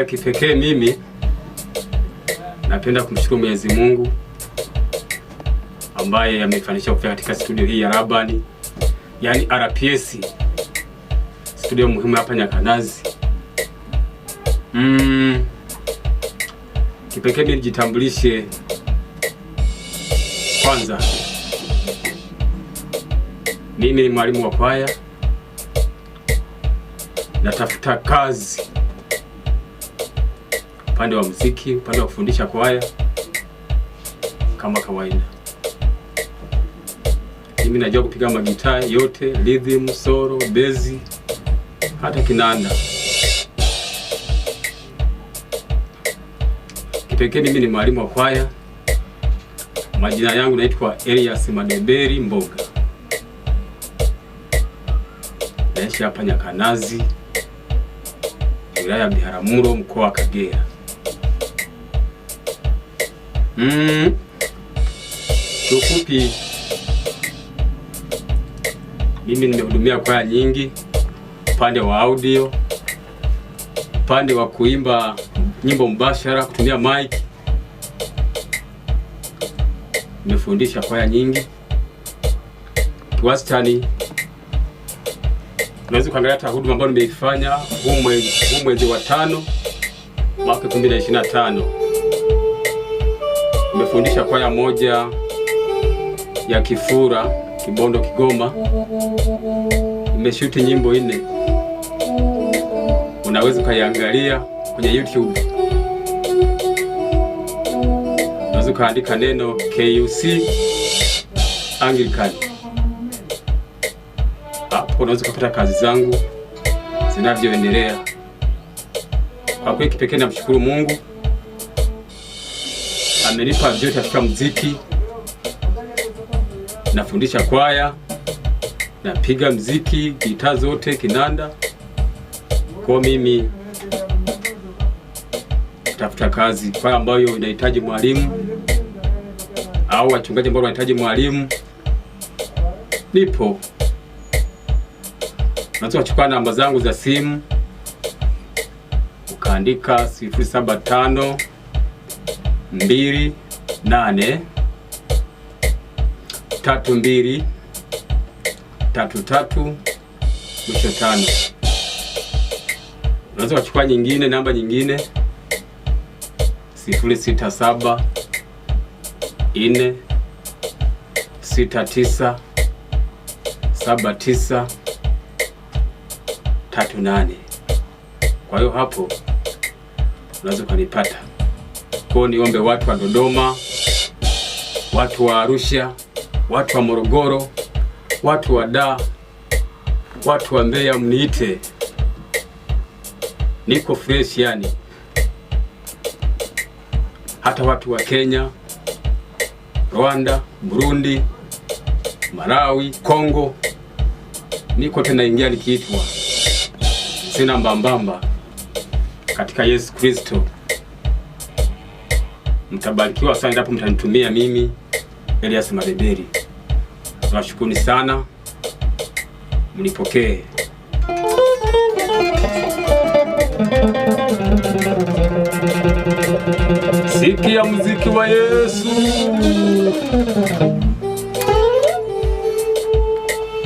Kipekee mimi napenda kumshukuru Mwenyezi Mungu ambaye amefanikisha kufika katika studio hii ya Rabani, yani RPS, studio muhimu hapa Nyakanazi. Kipekee mimi nijitambulishe kwanza. Mimi ni mwalimu wa kwaya, natafuta kazi upande wa muziki, upande wa kufundisha kwaya kama kawaida. Mimi najua kupiga magitaa yote, rhythm, solo, bezi, hata kinanda. Kipekee mimi ni mwalimu wa kwaya. Majina yangu naitwa Elias Madeberi Mboga. Naishi hapa Nyakanazi, wilaya ya Biharamulo, mkoa wa Kagera. Kiufupi, mimi nimehudumia kwaya nyingi, upande wa audio, upande wa kuimba nyimbo mbashara kutumia mic. Nimefundisha kwaya nyingi. Kiwastani unaweza kuangalia hata huduma ambayo nimeifanya huu mwezi wa 5 mwaka 2025. Nimefundisha kwaya moja ya Kifura, Kibondo, Kigoma. Nimeshuti nyimbo 4. Unaweza ukaiangalia kwenye YouTube. Unaweza ukaandika neno KUC Anglican. Hapo unaweza kupata kazi zangu zinavyoendelea. Kwa kweli kipekee namshukuru Mungu, amenipa vyote katika muziki. Nafundisha kwaya, napiga muziki, gitaa zote, kinanda. Kwa mimi tafuta kazi kwaya ambayo inahitaji mwalimu au wachungaji ambao wanahitaji mwalimu, nipo. Unaweza kuchukua namba zangu za simu ukaandika 075 28 32 33 5. Unaweza kuchukua nyingine, namba nyingine 067 4 69 79 38. Kwa hiyo hapo unaweza kunipata. Kwa niombe watu wa Dodoma, watu wa Arusha, watu wa Morogoro, watu wa Dar, watu wa Mbeya, mniite. Niko fresh yani. Hata watu wa Kenya, Rwanda, Burundi, Malawi, Kongo, niko tena ingia nikiitwa. Sina mbambamba katika Yesu Kristo. Mtabarikiwa sana hapo mtanitumia mimi Elias Madeberi. Tunashukuru sana. Mnipokee. Sikia muziki wa Yesu.